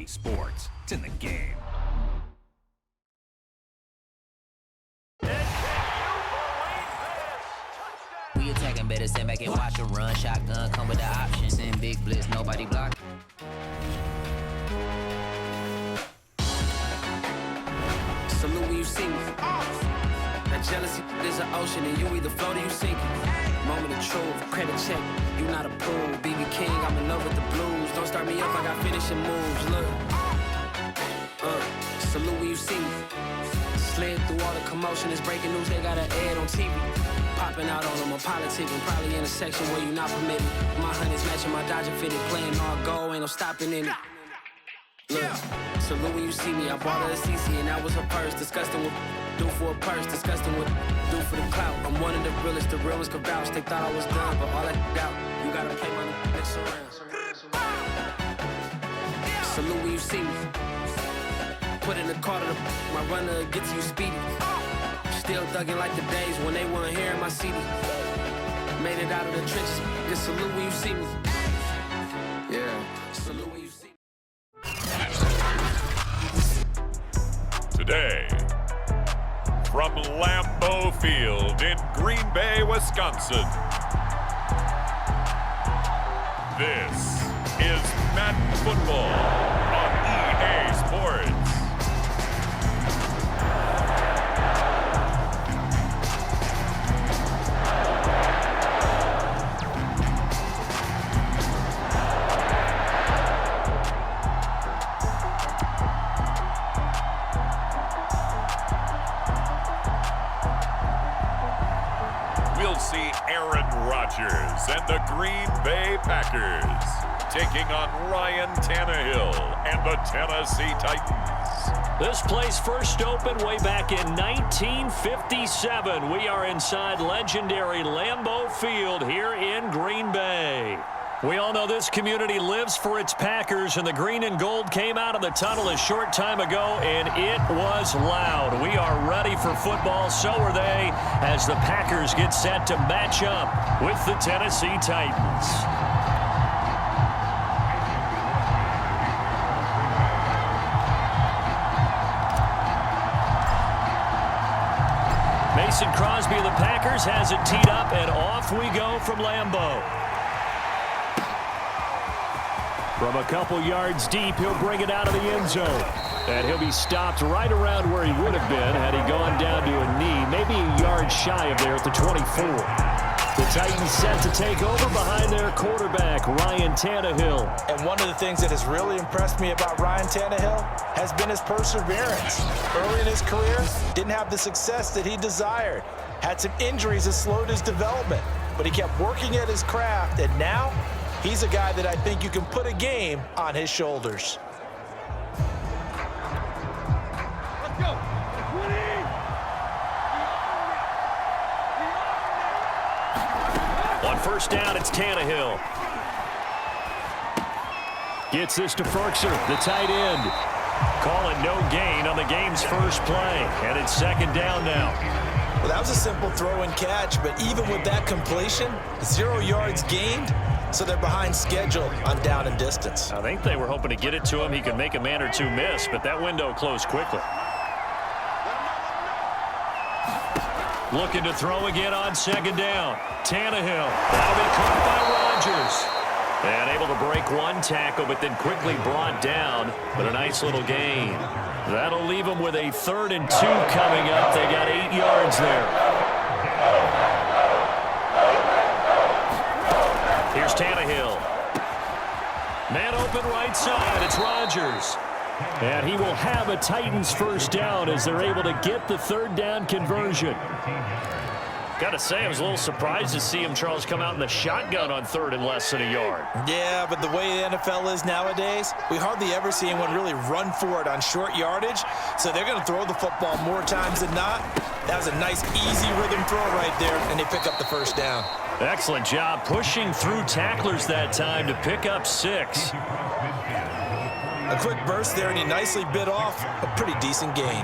sports. It's in the game. We attacking, better stand back and watch a run. Shotgun come with the option. Send big blitz, nobody block. Salute when you see me. That jealousy is an ocean, and you either float or you sink it. Moment of truth, credit check. You not a pool, BB King. I'm in love with the blues. Don't start me up, I got finishing moves. Look, salute when you see me. Slid through all the commotion, it's breaking news. They got an ad on TV. Popping out on them, I'm politicking. Probably in a section where you not permitted. My honey's matching my Dodger fitted. Playing all go, ain't no stopping in it. Look, salute when you see me. I bought her a CC and that was her purse. Disgusting what do for a purse. Disgusting what do for the clout. I'm one of the realest. The realest could vouch. They thought I was done, but all that out. You gotta play my next around. Salute when you see me. Put in the car to my runner gets you speedy. Still thugging like the days when they weren't here in my CD. Made it out of the trenches. Just salute when you see me. Yeah, salute when you see me. Today, from Lambeau Field in Green Bay, Wisconsin, this is Madden Football on EA Sports. And the Green Bay Packers taking on Ryan Tannehill and the Tennessee Titans. This place first opened way back in 1957. We are inside legendary Lambeau Field here in Green Bay. We all know this community lives for its Packers, and the green and gold came out of the tunnel a short time ago, and it was loud. We are ready for football, so are they, as the Packers get set to match up with the Tennessee Titans. Mason Crosby of the Packers has it teed up, and off we go from Lambeau. From a couple yards deep, he'll bring it out of the end zone. And he'll be stopped right around where he would have been had he gone down to a knee, maybe a yard shy of there at the 24. The Titans set to take over behind their quarterback, Ryan Tannehill. And one of the things that has really impressed me about Ryan Tannehill has been his perseverance. Early in his career, didn't have the success that he desired. Had some injuries that slowed his development, but he kept working at his craft, and now he's a guy that I think you can put a game on his shoulders. Let's go. On first down, it's Tannehill. Gets this to Ferkser, the tight end. Call it no gain on the game's first play. And it's second down now. Well, that was a simple throw and catch, but even with that completion, 0 yards gained. So they're behind schedule on down and distance. I think they were hoping to get it to him. He could make a man or two miss, but that window closed quickly. Looking to throw again on second down. Tannehill. That'll be caught by Rodgers. And able to break one tackle, but then quickly brought down. But a nice little gain. That'll leave them with a 3rd and 2 coming up. They got 8 yards there. Here's Tannehill. Man open right side. It's Rodgers. And he will have a Titans first down as they're able to get the 3rd down conversion. Got to say, I was a little surprised to see him, Charles, come out in the shotgun on 3rd and less than a yard. Yeah, but the way the NFL is nowadays, we hardly ever see anyone really run for it on short yardage. So they're going to throw the football more times than not. That was a nice, easy rhythm throw right there, and they pick up the first down. Excellent job pushing through tacklers that time to pick up 6. A quick burst there, and he nicely bit off a pretty decent gain.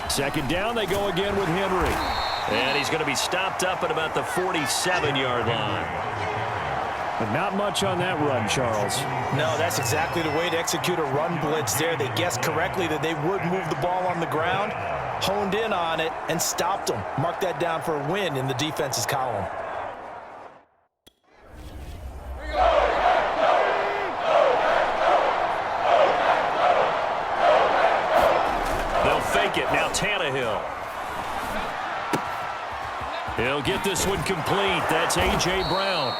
Second down, they go again with Henry. And he's going to be stopped up at about the 47-yard line. But not much on that run, Charles. No, that's exactly the way to execute a run blitz there. They guessed correctly that they would move the ball on the ground, honed in on it, and stopped them. Mark that down for a win in the defense's column. They'll fake it. Now Tannehill. He'll get this one complete. That's A.J. Brown.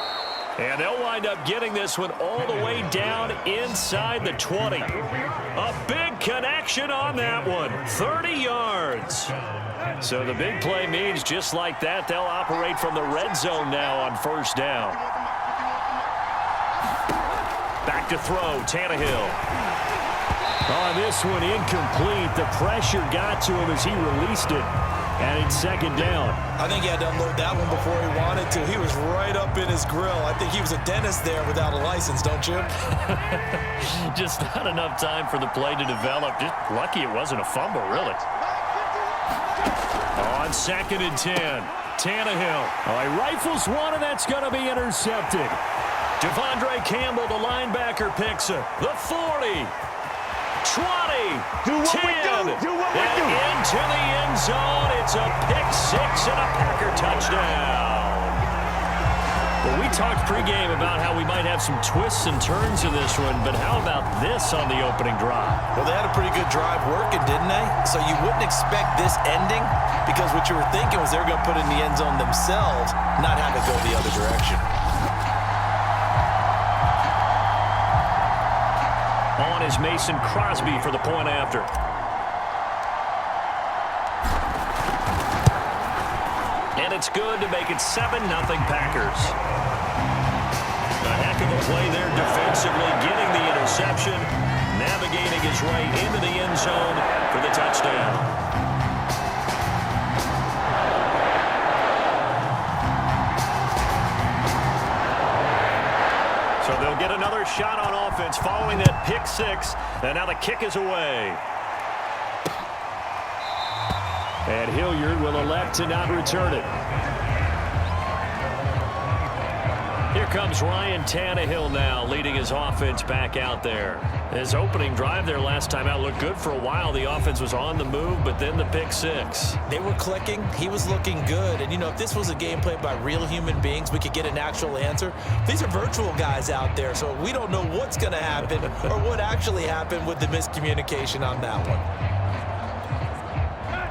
And they'll wind up getting this one all the way down inside the 20. A big connection on that one. 30 yards. So the big play means just like that, they'll operate from the red zone now on first down. Back to throw, Tannehill. On this one, incomplete. The pressure got to him as he released it. And it's second down. I think he had to unload that one before he wanted to. He was right up in his grill. I think he was a dentist there without a license, don't you? Just not enough time for the play to develop. Just lucky it wasn't a fumble, really. On 2nd and 10, Tannehill. He rifles one, and that's going to be intercepted. Devondre Campbell, the linebacker, picks it. The 40. 20, 10, and into the end zone. It's a pick-6 and a Packer touchdown. Well, we talked pregame about how we might have some twists and turns in this one, but how about this on the opening drive? Well, they had a pretty good drive working, didn't they? So you wouldn't expect this ending because what you were thinking was they were going to put it in the end zone themselves, not have it go the other direction. On is Mason Crosby for the point after. And it's good to make it 7-0 Packers. A heck of a play there defensively, getting the interception, navigating his way into the end zone for the touchdown. So they'll get another shot on offense following that pick-6, and now the kick is away. And Hilliard will elect to not return it. Here comes Ryan Tannehill now, leading his offense back out there. His opening drive there last time out looked good for a while. The offense was on the move, but then the pick-6. They were clicking. He was looking good. And, you know, if this was a game played by real human beings, we could get an actual answer. These are virtual guys out there, so we don't know what's going to happen or what actually happened with the miscommunication on that one.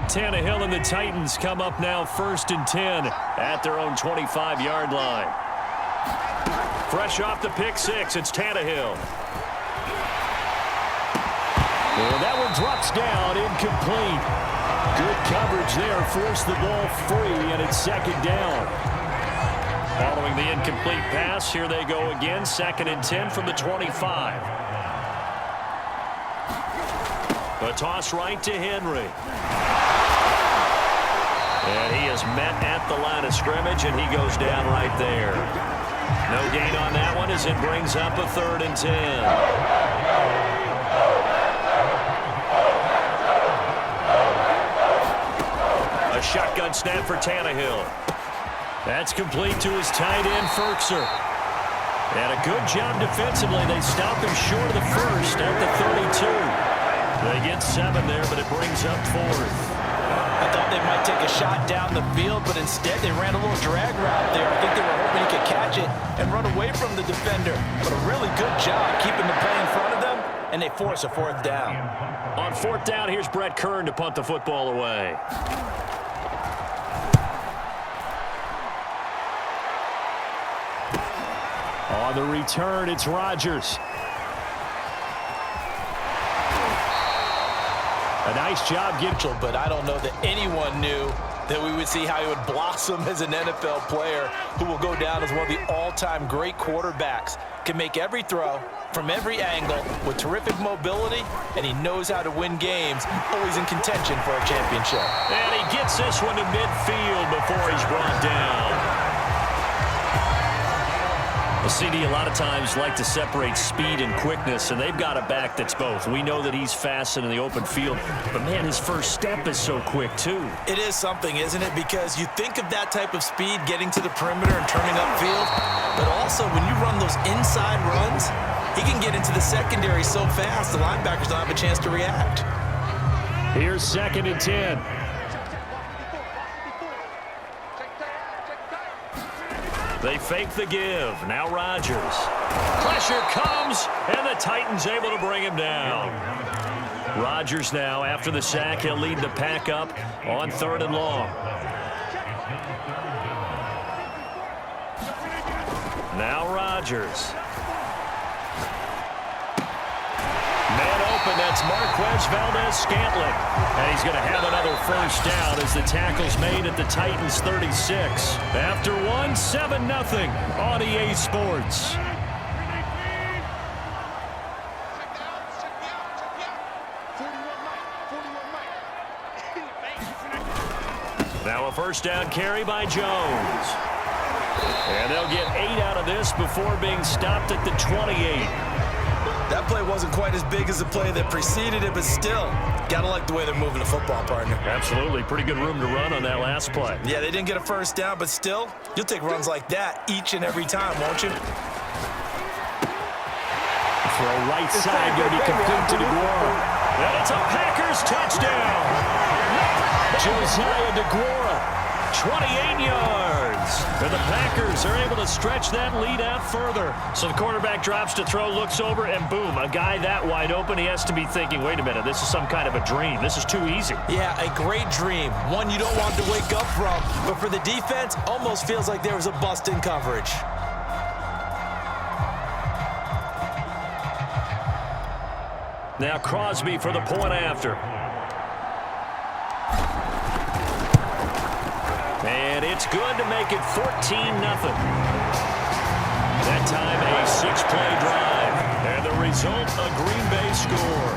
Tannehill and the Titans come up now 1st and 10 at their own 25-yard line. Fresh off the pick-6, it's Tannehill. And that one drops down, incomplete. Good coverage there, forced the ball free, and it's 2nd down. Following the incomplete pass, here they go again, 2nd and 10 from the 25. A toss right to Henry. And he is met at the line of scrimmage, and he goes down right there. No gain on that one as it brings up a 3rd and 10. A shotgun snap for Tannehill. That's complete to his tight end, Ferkser. And a good job defensively. They stop him short of the first at the 32. They get 7 there, but it brings up 4th. I thought they might take a shot down the field, but instead they ran a little drag route there. I think they were hoping he could catch it and run away from the defender. But a really good job keeping the play in front of them, and they force a 4th down. On 4th down, here's Brett Kern to punt the football away. On the return, it's Rodgers. A nice job, Gibson. But I don't know that anyone knew that we would see how he would blossom as an NFL player who will go down as one of the all-time great quarterbacks. Can make every throw from every angle with terrific mobility, and he knows how to win games, always in contention for a championship. And he gets this one to midfield before he's brought down. Well, CD a lot of times like to separate speed and quickness, and they've got a back that's both. We know that he's fast in the open field, but, man, his first step is so quick, too. It is something, isn't it? Because you think of that type of speed getting to the perimeter and turning upfield, but also when you run those inside runs, he can get into the secondary so fast the linebackers don't have a chance to react. Here's 2nd and 10. They fake the give. Now Rodgers. Pressure comes, and the Titans able to bring him down. Rodgers now, after the sack, he'll lead the pack up on 3rd and long. Now Rodgers. Man open, that's Marquez Valdez-Scantling. And he's going to have another first down as the tackle's made at the Titans' 36. After 7-0 on EA Sports. Now a first down carry by Jones. And they'll get 8 out of this before being stopped at the 28. That play wasn't quite as big as the play that preceded it, but still, gotta like the way they're moving the football, partner. Absolutely. Pretty good room to run on that last play. Yeah, they didn't get a first down, but still, you'll take runs like that each and every time, won't you? Throw right side, going to be complete to DeGuara. And it's a Packers touchdown. Josiah DeGuara, 28 yards. And the Packers are able to stretch that lead out further. So the quarterback drops to throw, looks over, and boom, a guy that wide open. He has to be thinking, wait a minute, this is some kind of a dream. This is too easy. Yeah, a great dream. One you don't want to wake up from. But for the defense, almost feels like there was a bust in coverage. Now Crosby for the point after. And it's good to make it 14-0. That time a 6-play drive. And the result, a Green Bay score.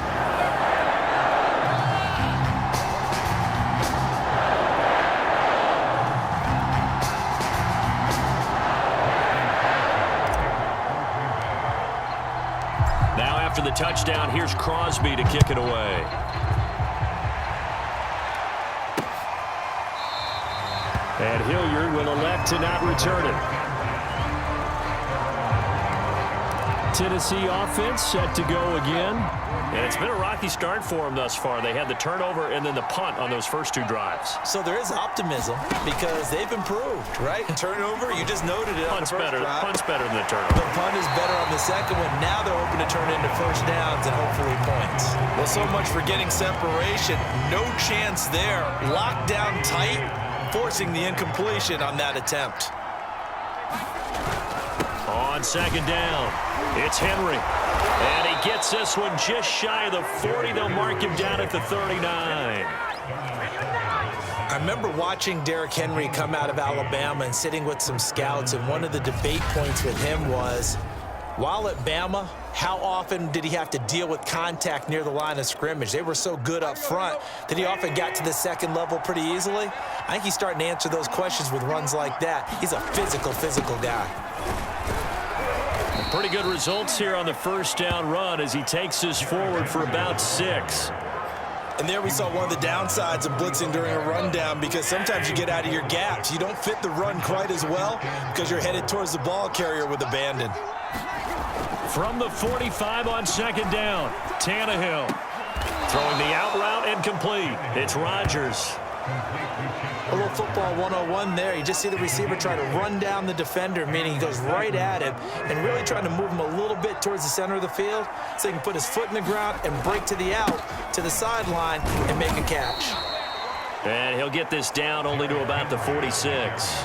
Now after the touchdown, here's Crosby to kick it away. And Hilliard will elect to not return it. Tennessee offense set to go again. And it's been a rocky start for them thus far. They had the turnover and then the punt on those first 2 drives. So there is optimism because they've improved, right? Turnover, you just noted it on the first drive. Punt's better than the turnover. The punt is better on the second one. Now they're hoping to turn into first downs and hopefully points. Well, so much for getting separation. No chance there. Locked down tight, forcing the incompletion on that attempt. On 2nd down, it's Henry. And he gets this one just shy of the 40. They'll mark him down at the 39. I remember watching Derrick Henry come out of Alabama and sitting with some scouts, and one of the debate points with him was, while at Bama, how often did he have to deal with contact near the line of scrimmage? They were so good up front that he often got to the second level pretty easily. I think he's starting to answer those questions with runs like that. He's a physical guy. Pretty good results here on the first down run as he takes us forward for about 6. And there we saw one of the downsides of blitzing during a rundown, because sometimes you get out of your gaps. You don't fit the run quite as well because you're headed towards the ball carrier with abandon. From the 45 on 2nd down, Tannehill throwing the out route and complete. It's Rodgers. A little football 101 there. You just see the receiver try to run down the defender, meaning he goes right at him and really trying to move him a little bit towards the center of the field so he can put his foot in the ground and break to the out, to the sideline, and make a catch. And he'll get this down only to about the 46.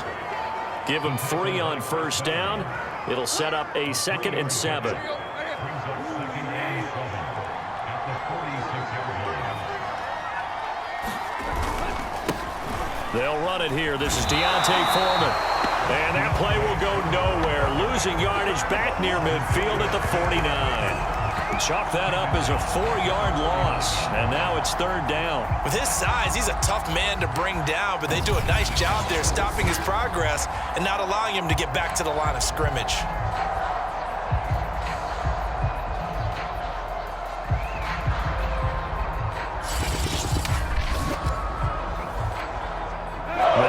Give him 3 on first down. It'll set up a 2nd and 7. They'll run it here. This is Deontay Foreman. And that play will go nowhere. Losing yardage back near midfield at the 49. Chalk that up as a 4-yard loss. And now it's 3rd down. With his size, he's a tough man to bring down, but they do a nice job there stopping his progress and not allowing him to get back to the line of scrimmage.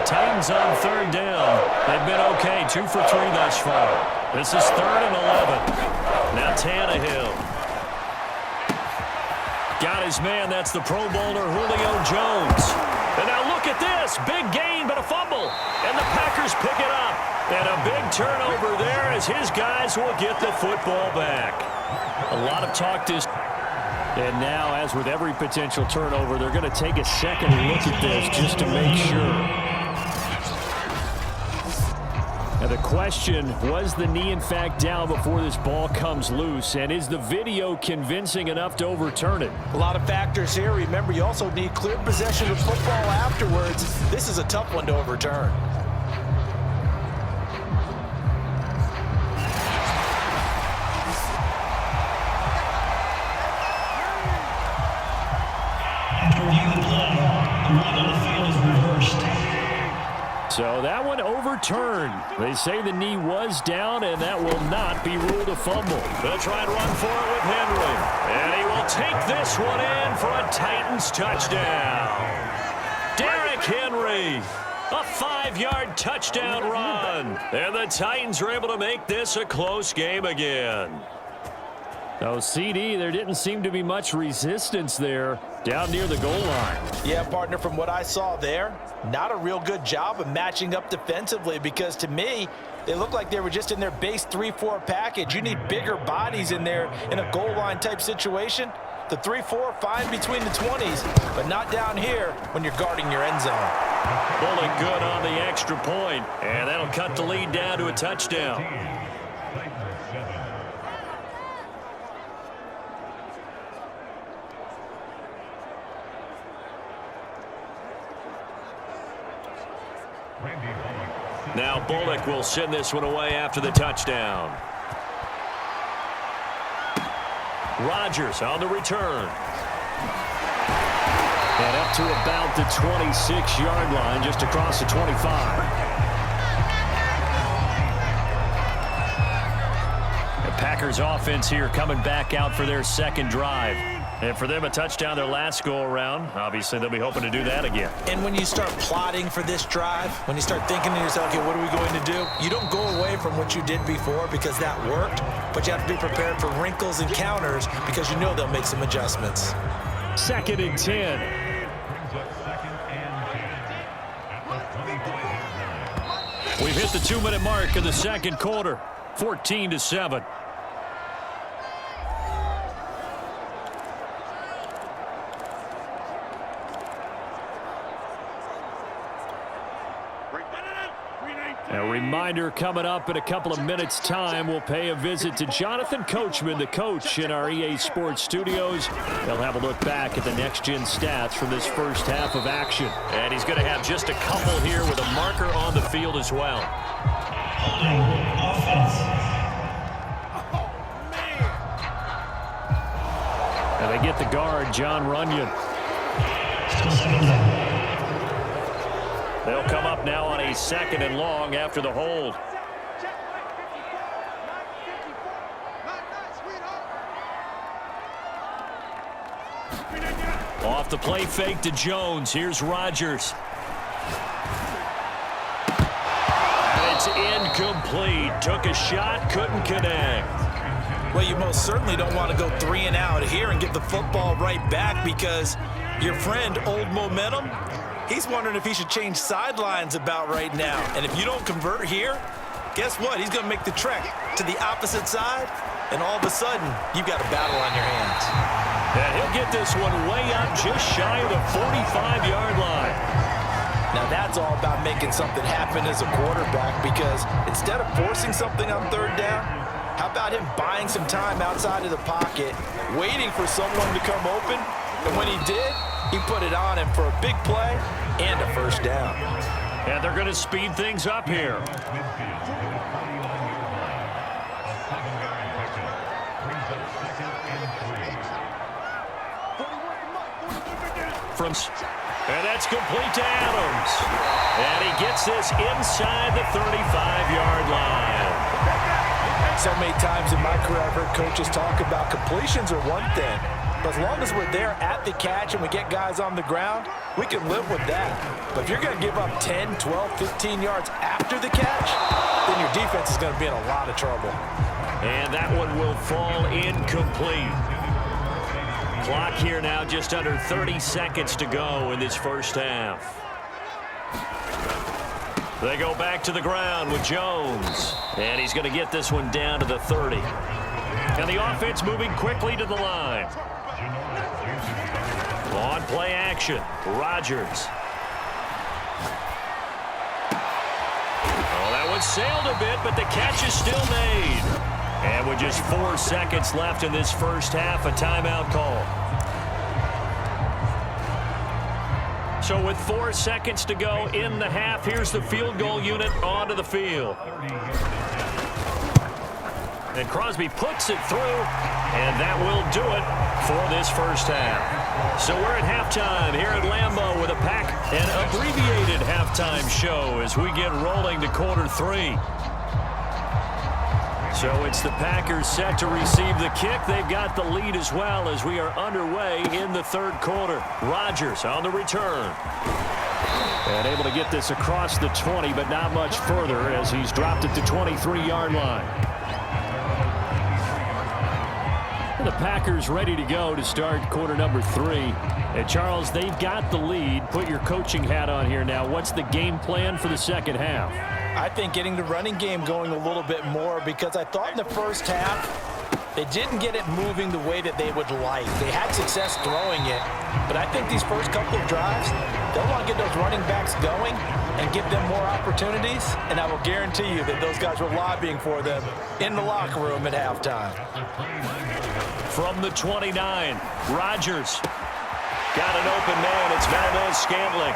Titans on third down. They've been okay, 2 for 3 thus far. This is 3rd and 11. Now Tannehill. Got his man. That's the Pro Bowler Julio Jones. And now look at this. Big gain, but a fumble. And the Packers pick it up. And a big turnover there as his guys will get the football back. A lot of talk this. And now, as with every potential turnover, they're going to take a second look at this just to make sure. Now the question, was the knee in fact down before this ball comes loose? And is the video convincing enough to overturn it? A lot of factors here. Remember, you also need clear possession of football afterwards. This is a tough one to overturn. So that one overturned. They say the knee was down, and that will not be ruled a fumble. They'll try and run for it with Henry. And he will take this one in for a Titans touchdown. Derrick Henry, a 5-yard touchdown run. And the Titans are able to make this a close game again. So, CD, there didn't seem to be much resistance there down near the goal line. Yeah, partner, from what I saw there, not a real good job of matching up defensively because, to me, they looked like they were just in their base 3-4 package. You need bigger bodies in there in a goal line type situation. The 3-4, fine between the 20s, but not down here when you're guarding your end zone. Bullock good on the extra point, and that'll cut the lead down to a touchdown. Now Bullock will send this one away after the touchdown. Rodgers on the return. And up to about the 26-yard line, just across the 25. The Packers offense here coming back out for their second drive. And for them, a touchdown their last go-around. Obviously, they'll be hoping to do that again. And when you start plotting for this drive, when you start thinking to yourself, okay, what are we going to do? You don't go away from what you did before because that worked, but you have to be prepared for wrinkles and counters because you know they'll make some adjustments. 2nd and 10. We've hit the 2-minute mark of the second quarter, 14-7. A reminder coming up in a couple of minutes' time. We'll pay a visit to Jonathan Coachman, the coach in our EA Sports studios. They'll have a look back at the next-gen stats from this first half of action. And he's going to have just a couple here with a marker on the field as well. And they get the guard, John Runyon. They'll come up now on a 2nd and long after the hold. Off the play fake to Jones. Here's Rodgers. And it's incomplete. Took a shot, couldn't connect. Well, you most certainly don't want to go 3 and out here and get the football right back because your friend, Old Momentum, he's wondering if he should change sidelines about right now. And if you don't convert here, guess what? He's going to make the trek to the opposite side, and all of a sudden, you've got a battle on your hands. And he'll get this one way up just shy of the 45-yard line. Now, that's all about making something happen as a quarterback because instead of forcing something on 3rd down, how about him buying some time outside of the pocket, waiting for someone to come open, and when he did, he put it on him for a big play and a 1st down. And they're going to speed things up here. And that's complete to Adams. And he gets this inside the 35-yard line. So many times in my career, I've heard coaches talk about completions are one thing, But as long as we're there at the catch and we get guys on the ground, we can live with that. But if you're going to give up 10, 12, 15 yards after the catch, then your defense is going to be in a lot of trouble. And that one will fall incomplete. Clock here now just under 30 seconds to go in this first half. They go back to the ground with Jones. And he's going to get this one down to the 30. And the offense moving quickly to the line. On play action, Rodgers. Oh, that one sailed a bit, but the catch is still made. And with just 4 seconds left in this first half, a timeout call. So with 4 seconds to go in the half, here's the field goal unit onto the field. And Crosby puts it through, and that will do it for this first half. So we're at halftime here at Lambeau with a pack and abbreviated halftime show as we get rolling to quarter 3. So it's the Packers set to receive the kick. They've got the lead as well as we are underway in the third quarter. Rodgers on the return. And able to get this across the 20, but not much further as he's dropped it to 23-yard line. The Packers ready to go to start quarter number 3. And Charles, they've got the lead. Put your coaching hat on here now. What's the game plan for the second half? I think getting the running game going a little bit more, because I thought in the first half they didn't get it moving the way that they would like. They had success throwing it, but I think these first couple of drives, they'll want to get those running backs going and give them more opportunities, and I will guarantee you that those guys were lobbying for them in the locker room at halftime. From the 29, Rodgers got an open man. It's Valdez-Scantling.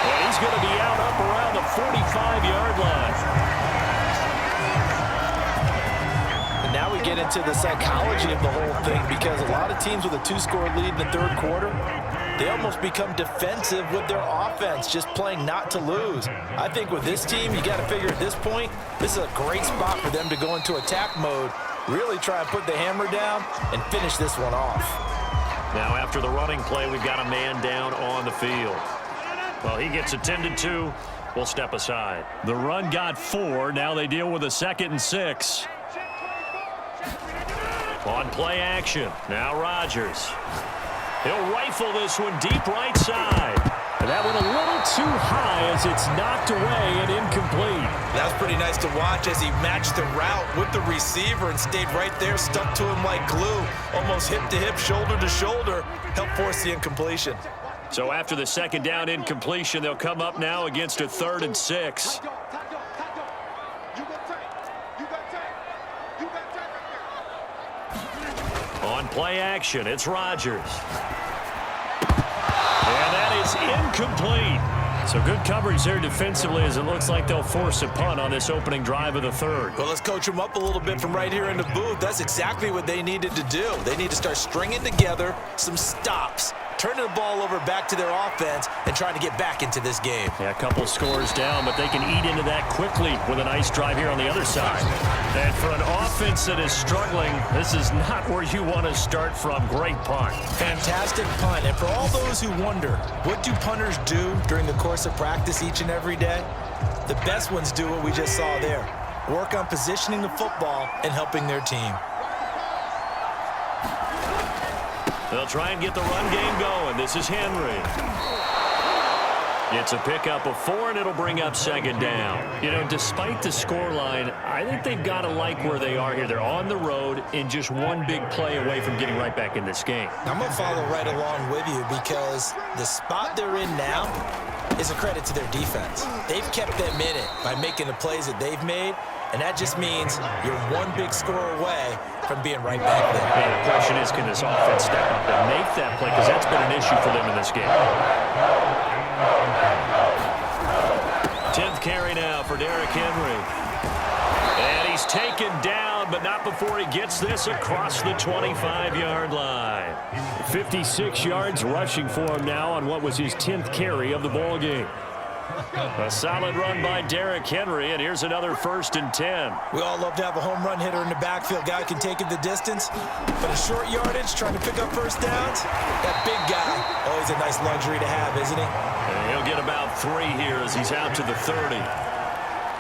And he's going to be out up around the 45-yard line. And now we get into the psychology of the whole thing, because a lot of teams with a 2-score lead in the third quarter, they almost become defensive with their offense, just playing not to lose. I think with this team, you got to figure at this point, this is a great spot for them to go into attack mode, really try and put the hammer down and finish this one off. Now after the running play, we've got a man down on the field. Well, he gets attended to. We'll step aside. The run got 4. Now they deal with a 2nd and 6. On play action. Now Rodgers. He'll rifle this one deep right side. And that one a little too high as it's knocked away and incomplete. That's pretty nice to watch as he matched the route with the receiver and stayed right there, stuck to him like glue, almost hip to hip, shoulder to shoulder, helped force the incompletion. So after the second down incompletion, they'll come up now against a 3rd and 6. On play action, it's Rodgers. And that is incomplete. So good coverage there defensively as it looks like they'll force a punt on this opening drive of the 3rd. Well, let's coach them up a little bit from right here in the booth. That's exactly what they needed to do. They need to start stringing together some stops, turning the ball over back to their offense and trying to get back into this game. Yeah, a couple scores down, but they can eat into that quickly with a nice drive here on the other side. And for an offense that is struggling, this is not where you want to start from. Great punt. Fantastic punt. And for all those who wonder, what do punters do during the course of practice each and every day? The best ones do what we just saw there. Work on positioning the football and helping their team. They'll try and get the run game going. This is Henry. It's a pickup of 4, and it'll bring up 2nd down. You know, despite the scoreline, I think they've got to like where they are here. They're on the road and just one big play away from getting right back in this game. I'm going to follow right along with you because the spot they're in now is a credit to their defense. They've kept them in it by making the plays that they've made, and that just means you're one big score away from being right back there. And the question is, can this offense step up and make that play? Because that's been an issue for them in this game. 10th carry now for Derrick Henry. And he's taken down, but not before he gets this across the 25-yard line. 56 yards rushing for him now on what was his 10th carry of the ball game. A solid run by Derrick Henry, and here's another 1st and 10. We all love to have a home run hitter in the backfield. Guy can take it the distance, but a short yardage, trying to pick up first downs, that big guy, always a nice luxury to have, isn't he? And he'll get about 3 here as he's out to the 30.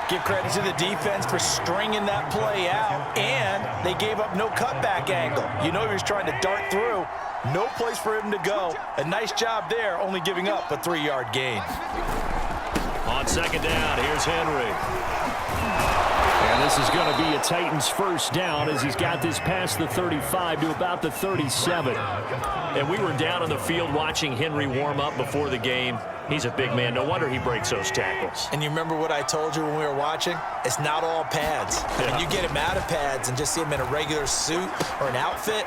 Give credit to the defense for stringing that play out, and they gave up no cutback angle. You know he was trying to dart through. No place for him to go. A nice job there, only giving up a 3-yard gain. On 2nd down, here's Henry. And this is going to be a Titans 1st down as he's got this past the 35 to about the 37. And we were down on the field watching Henry warm up before the game. He's a big man. No wonder he breaks those tackles. And you remember what I told you when we were watching? It's not all pads. Yeah. When you get him out of pads and just see him in a regular suit or an outfit,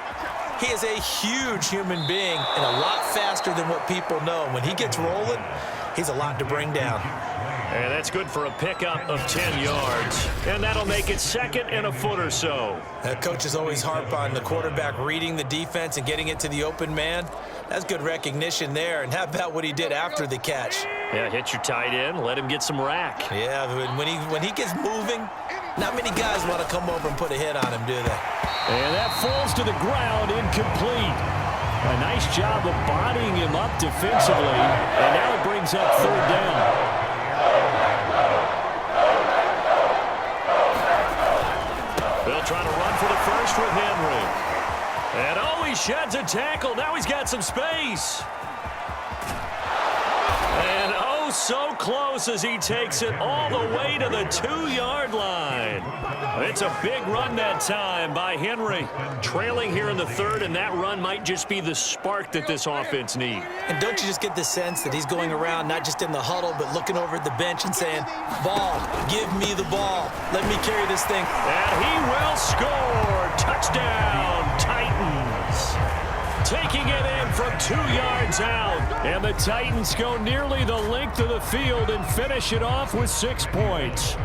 he is a huge human being and a lot faster than what people know. When he gets rolling, he's a lot to bring down. And that's good for a pickup of 10 yards. And that'll make it 2nd and a foot or so. Coaches always harp on the quarterback reading the defense and getting it to the open man. That's good recognition there. And how about what he did after the catch? Yeah, hit your tight end, let him get some rack. Yeah, when he gets moving, not many guys want to come over and put a hit on him, do they? And that falls to the ground, incomplete. A nice job of bodying him up defensively. And now it brings up 3rd down. They'll try to run for the first with Henry. And oh, he sheds a tackle. Now he's got some space. And oh, so close as he takes it all the way to the 2-yard line. It's a big run that time by Henry. Trailing here in the 3rd, and that run might just be the spark that this offense needs. And don't you just get the sense that he's going around not just in the huddle, but looking over at the bench and saying, ball, give me the ball. Let me carry this thing. And he will score. Touchdown, Titans. Taking it in from 2 yards out. And the Titans go nearly the length of the field and finish it off with 6 points.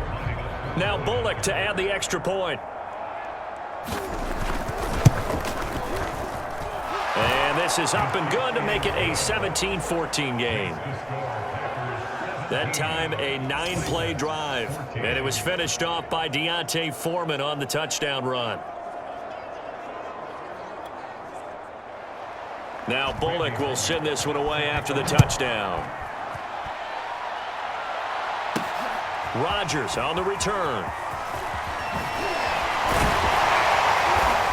Now Bullock to add the extra point. And this is up and good to make it a 17-14 game. That time a 9-play drive. And it was finished off by Deontay Foreman on the touchdown run. Now Bullock will send this one away after the touchdown. Rodgers on the return.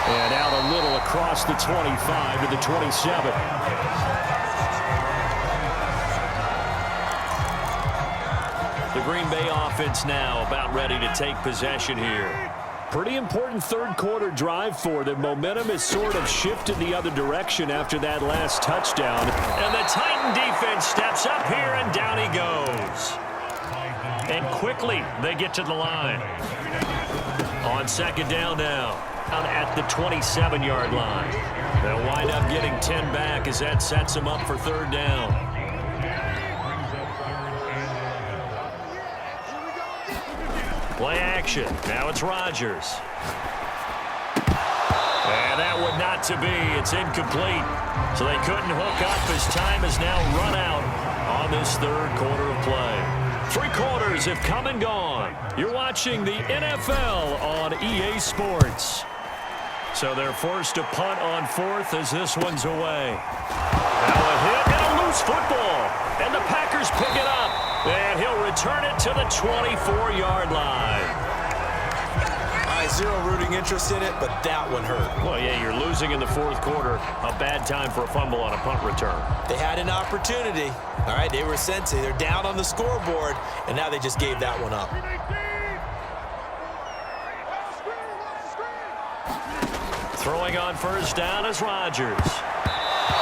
And out a little across the 25 to the 27. The Green Bay offense now about ready to take possession here. Pretty important 3rd quarter drive for them. Momentum has sort of shifted the other direction after that last touchdown. And the Titan defense steps up here, and down he goes. And quickly they get to the line. On 2nd down now, out at the 27-yard line. They'll wind up getting 10 back as that sets them up for 3rd down. Play action. Now it's Rodgers. And that would not to be. It's incomplete. So they couldn't hook up as time is now run out on this 3rd quarter of play. 3 quarters have come and gone. You're watching the NFL on EA Sports. So they're forced to punt on 4th as this one's away. Now a hit and a loose football. And the Packers pick it up. And he'll return it to the 24-yard line. Zero rooting interest in it, but that one hurt. Well, yeah, you're losing in the 4th quarter. A bad time for a fumble on a punt return. They had an opportunity. All right, they were sensing. They're down on the scoreboard, and now they just gave that one up. Throwing on 1st down is Rodgers.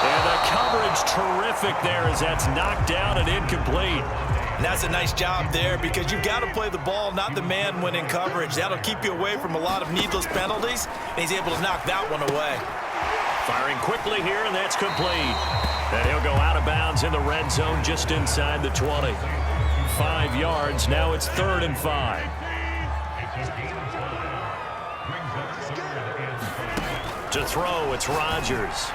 And the coverage terrific there as that's knocked down and incomplete. And that's a nice job there because you've got to play the ball, not the man when in coverage. That'll keep you away from a lot of needless penalties, and he's able to knock that one away. Firing quickly here, and that's complete. And he'll go out of bounds in the red zone just inside the 20. 5 yards. Now it's 3rd and 5. To throw, it's Rodgers.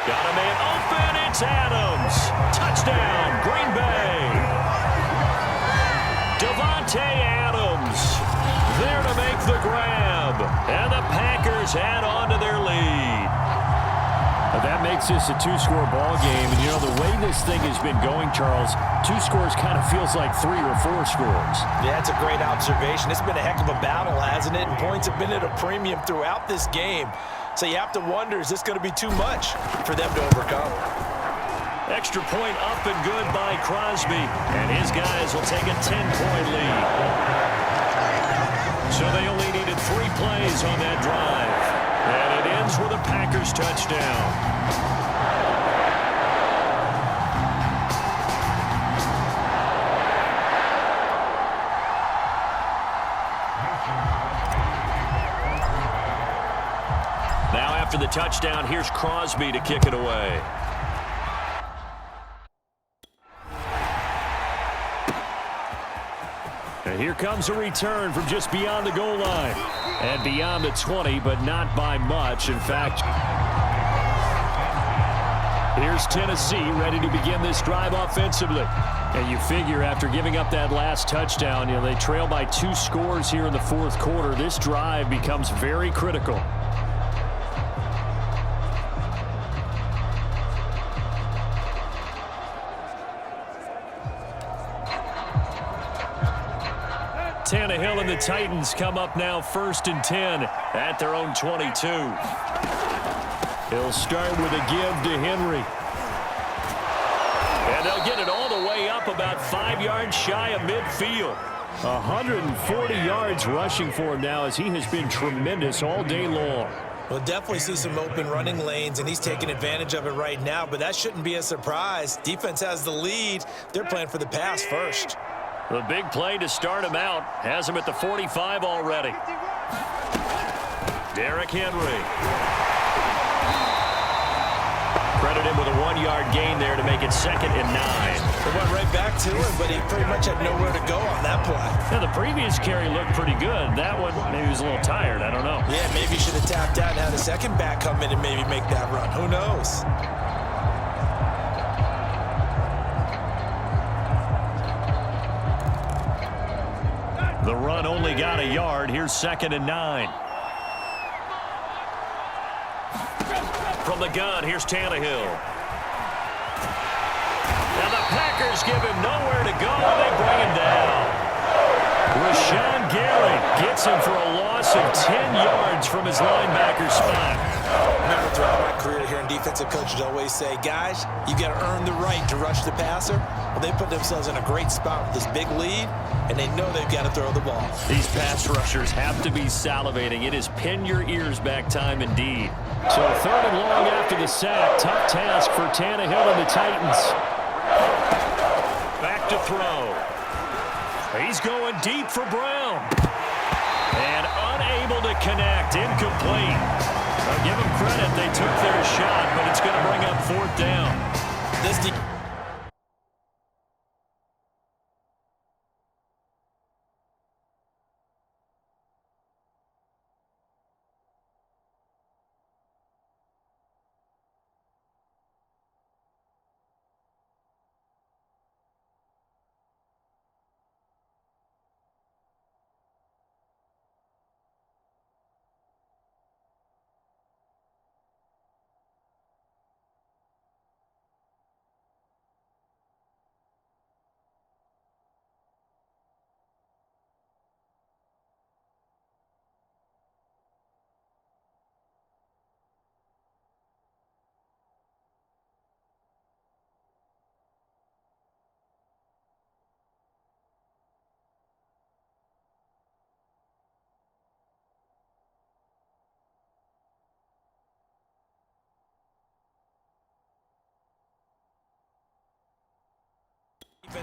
Got a man open, it's Adams. Touchdown, Green Bay. the grab. And the Packers add on to their lead. That makes this a two-score ball game. And, you know, the way this thing has been going, Charles, 2 scores kind of feels like 3 or 4 scores. Yeah, it's a great observation. It's been a heck of a battle, hasn't it? And points have been at a premium throughout this game. So you have to wonder, is this going to be too much for them to overcome? Extra point up and good by Crosby. And his guys will take a 10-point lead. So they only needed 3 plays on that drive. And it ends with a Packers touchdown. Now after the touchdown, here's Crosby to kick it away. And here comes a return from just beyond the goal line. And beyond the 20, but not by much. In fact, here's Tennessee ready to begin this drive offensively. And you figure after giving up that last touchdown, you know, they trail by 2 scores here in the 4th quarter. This drive becomes very critical. Tannehill and the Titans come up now 1st and 10 at their own 22. He'll start with a give to Henry. And they'll get it all the way up about 5 yards shy of midfield. 140 yards rushing for him now as he has been tremendous all day long. We'll definitely see some open running lanes, and he's taking advantage of it right now, but that shouldn't be a surprise. Defense has the lead. They're playing for the pass first. The big play to start him out has him at the 45 already. Derrick Henry. Credit him with a 1-yard gain there to make it 2nd and 9. They went right back to him, but he pretty much had nowhere to go on that play. Yeah, the previous carry looked pretty good. That one, maybe he was a little tired. I don't know. Yeah, maybe he should have tapped out and had a second back come in and maybe make that run. Who knows? The run only got a yard. Here's 2nd and 9. From the gun, here's Tannehill. Now the Packers give him nowhere to go, and they bring him down. Rashawn Gary gets him for a loss of 10 yards from his linebacker spot. Remember, throughout my career here in defensive coaches always say, guys, you got to earn the right to rush the passer. Well, they put themselves in a great spot with this big lead, and they know they've got to throw the ball. These pass rushers have to be salivating. It is pin your ears back time indeed. So 3rd and long after the sack. Tough task for Tannehill and the Titans. Back to throw. He's going deep for Brown. And unable to connect. Incomplete. I'll give them credit. They took their shot, but it's going to bring up 4th down. This defense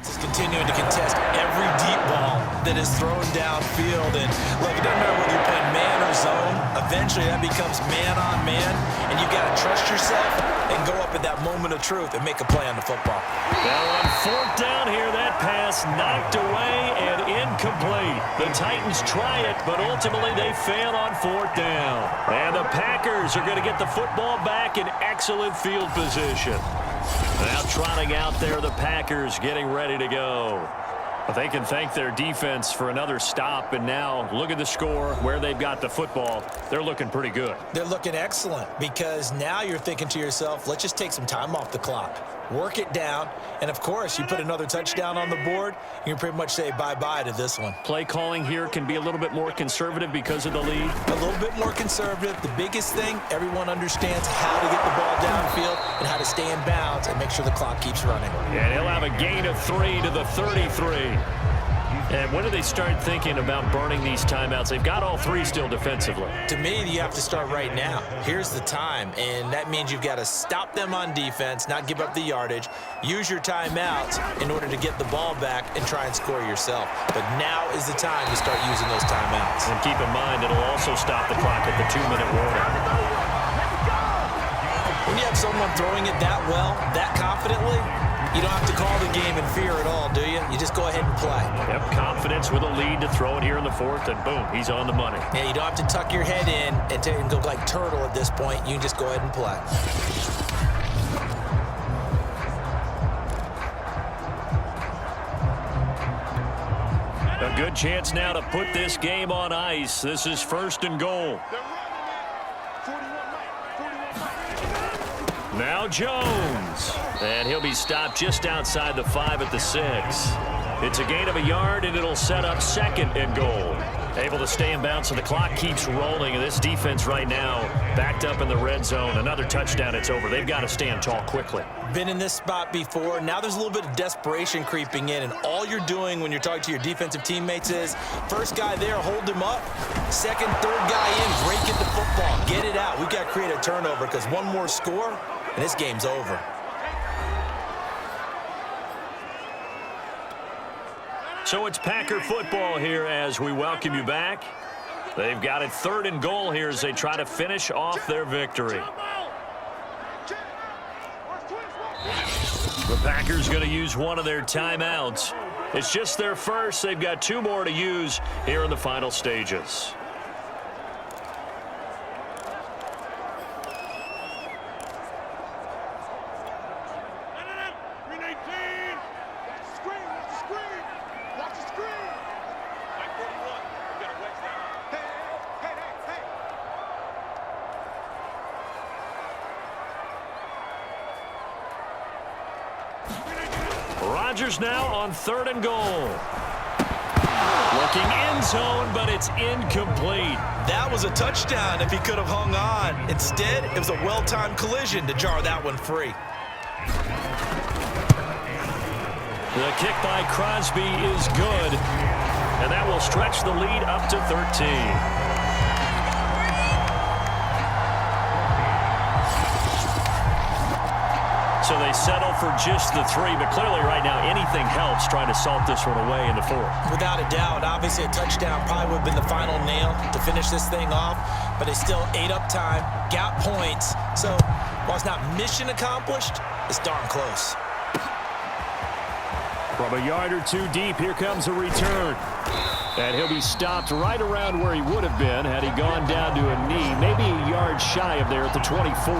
is continuing to contest every deep ball that is thrown downfield. And look, it doesn't matter whether you're playing man or zone. Eventually, that becomes man on man, and you got to trust yourself and go up at that moment of truth and make a play on the football. Now on 4th down here, that pass knocked away and incomplete. The Titans try it, but ultimately they fail on 4th down. And the Packers are going to get the football back in excellent field position. Now trotting out there, the Packers getting ready to go. But they can thank their defense for another stop, and now look at the score, where they've got the football. They're looking pretty good. They're looking excellent because now you're thinking to yourself, let's just take some time off the clock, work it down, and of course, you put another touchdown on the board, you can pretty much say bye-bye to this one. Play calling here can be a little bit more conservative because of the lead. A little bit more conservative. The biggest thing, everyone understands how to get the ball downfield and how to stay in bounds and make sure the clock keeps running. And he'll have a gain of 3 to the 33. And when do they start thinking about burning these timeouts? They've got all 3 still defensively. To me, you have to start right now. Here's the time, and that means you've got to stop them on defense, not give up the yardage, use your timeouts in order to get the ball back and try and score yourself. But now is the time to start using those timeouts. And keep in mind, it'll also stop the clock at the 2-minute warning. When you have someone throwing it that well, that confidently, you don't have to call the game in fear at all, do you? You just go ahead and play. Yep, confidence with a lead to throw it here in the 4th, and boom, he's on the money. Yeah, you don't have to tuck your head in and go like turtle at this point. You can just go ahead and play. A good chance now to put this game on ice. This is 1st and goal. Now Jones. And he'll be stopped just outside the 5 at the 6. It's a gain of a yard, and it'll set up 2nd and goal. Able to stay in bounds, so the clock keeps rolling. And this defense right now backed up in the red zone. Another touchdown, it's over. They've got to stand tall quickly. Been in this spot before. Now there's a little bit of desperation creeping in, and all you're doing when you're talking to your defensive teammates is first guy there, hold him up. Second, third guy in, break it the football. Get it out. We've got to create a turnover because one more score, and this game's over. So it's Packer football here as we welcome you back. They've got it 3rd and goal here as they try to finish off their victory. The Packers going to use one of their timeouts. It's just their first. They've got 2 more to use here in the final stages. Rodgers now on 3rd and goal. Looking end zone, but it's incomplete. That was a touchdown if he could have hung on. Instead, it was a well-timed collision to jar that one free. The kick by Crosby is good, and that will stretch the lead up to 13. So they settle for just the 3, but clearly right now anything helps trying to salt this one away in the 4th. Without a doubt, obviously a touchdown probably would have been the final nail to finish this thing off, but they still ate up time, got points. So while it's not mission accomplished, it's darn close. From a yard or 2 deep, here comes a return. And he'll be stopped right around where he would have been had he gone down to a knee, maybe a yard shy of there at the 24.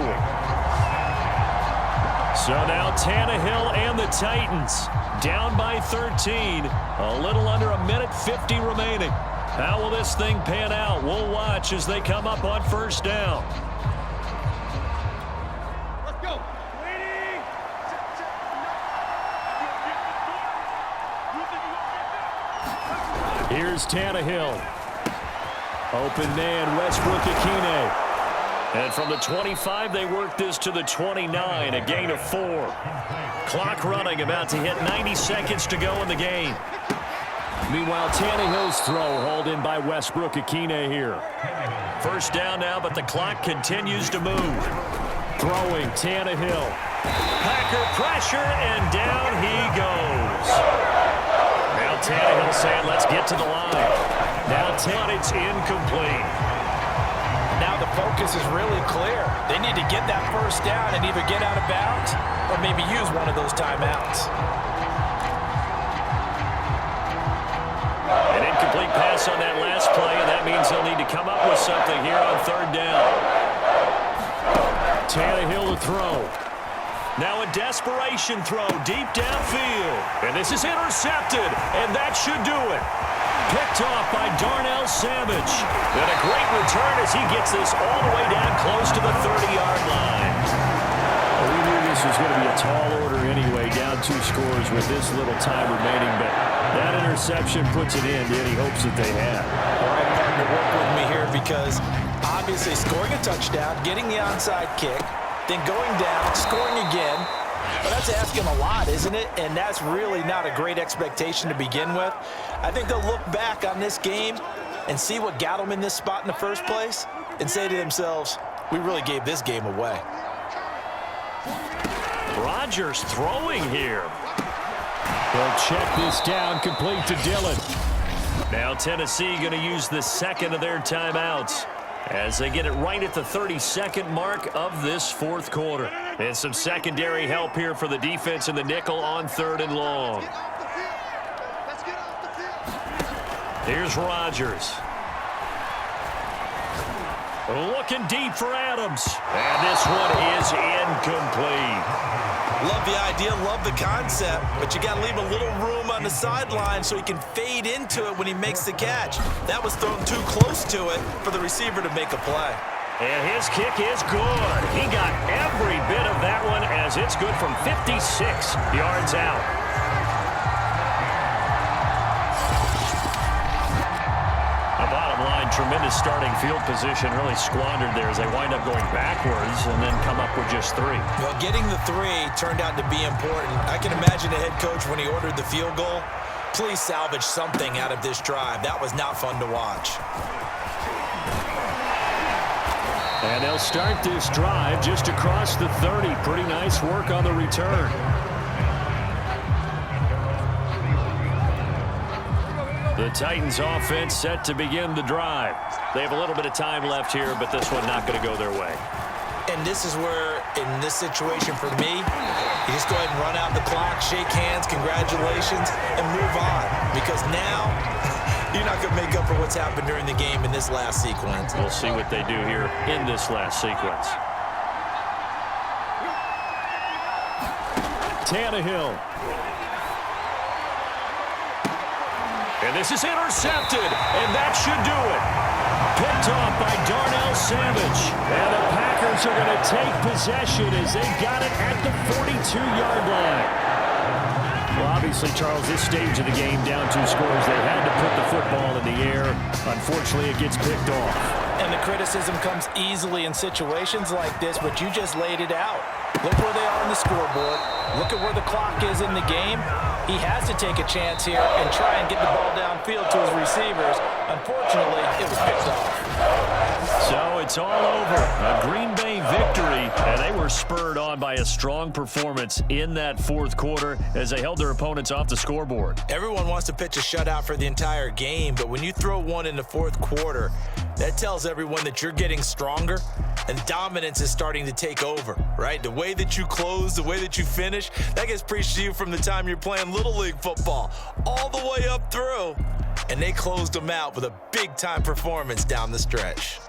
So now Tannehill and the Titans down by 13. A little under a minute 50 remaining. How will this thing pan out? We'll watch as they come up on 1st down. Let's go. Here's Tannehill. Open man, Westbrook-Ikhine. And from the 25, they work this to the 29, a gain of 4. Clock running, about to hit 90 seconds to go in the game. Meanwhile, Tannehill's throw hauled in by Westbrook-Ikhine here. 1st down now, but the clock continues to move. Throwing, Tannehill. Packer pressure, and down he goes. Now Tannehill saying, let's get to the line. Now it's incomplete. Now the focus is really clear. They need to get that 1st down and either get out of bounds or maybe use one of those timeouts. An incomplete pass on that last play, and that means they'll need to come up with something here on 3rd down. Tannehill to throw. Now a desperation throw deep downfield. And this is intercepted, and that should do it. Picked off by Darnell Savage. And a great return as he gets this all the way down close to the 30-yard line. Well, we knew this was going to be a tall order anyway, down 2 scores with this little time remaining, but that interception puts it in, and he hopes that they have. All right, partner, work with me here because obviously scoring a touchdown, getting the onside kick, then going down, scoring again. Well, that's asking a lot, isn't it? And that's really not a great expectation to begin with. I think they'll look back on this game and see what got them in this spot in the first place and say to themselves, we really gave this game away. Rodgers throwing here. They'll check this down, complete to Dillon. Now Tennessee going to use the second of their timeouts as they get it right at the 32nd mark of this fourth quarter. And some secondary help here for the defense in the nickel on 3rd and long. Here's Rodgers. Looking deep for Adams. And this one is incomplete. Love the idea, love the concept, but you got to leave a little room on the sideline so he can fade into it when he makes the catch. That was thrown too close to it for the receiver to make a play. And his kick is good. He got every bit of that one as it's good from 56 yards out. The bottom line, tremendous starting field position, really squandered there as they wind up going backwards and then come up with just 3. Well, getting the 3 turned out to be important. I can imagine the head coach when he ordered the field goal. Please salvage something out of this drive. That was not fun to watch. And they'll start this drive just across the 30. Pretty nice work on the return. The Titans offense set to begin the drive. They have a little bit of time left here, but this one not going to go their way. And this is where, in this situation for me, you just go ahead and run out the clock, shake hands, congratulations, and move on. Because now, you're not going to make up for what's happened during the game in this last sequence. We'll see what they do here in this last sequence. Tannehill. And this is intercepted, and that should do it. Picked off by Darnell Savage. And the Packers are going to take possession as they got it at the 42-yard line. Well, obviously, Charles, this stage of the game, down 2 scores, they had to put the football in the air. Unfortunately, it gets picked off. And the criticism comes easily in situations like this, but you just laid it out. Look where they are on the scoreboard. Look at where the clock is in the game. He has to take a chance here and try and get the ball downfield to his receivers. Unfortunately, it was picked off. So it's all over. A Green Bay victory, and they were spurred on by a strong performance in that fourth quarter as they held their opponents off the scoreboard. Everyone wants to pitch a shutout for the entire game, but when you throw one in the fourth quarter, that tells everyone that you're getting stronger and dominance is starting to take over, right? The way that you close, the way that you finish, that gets preached to you from the time you're playing Little League football all the way up through. And they closed them out with a big-time performance down the stretch.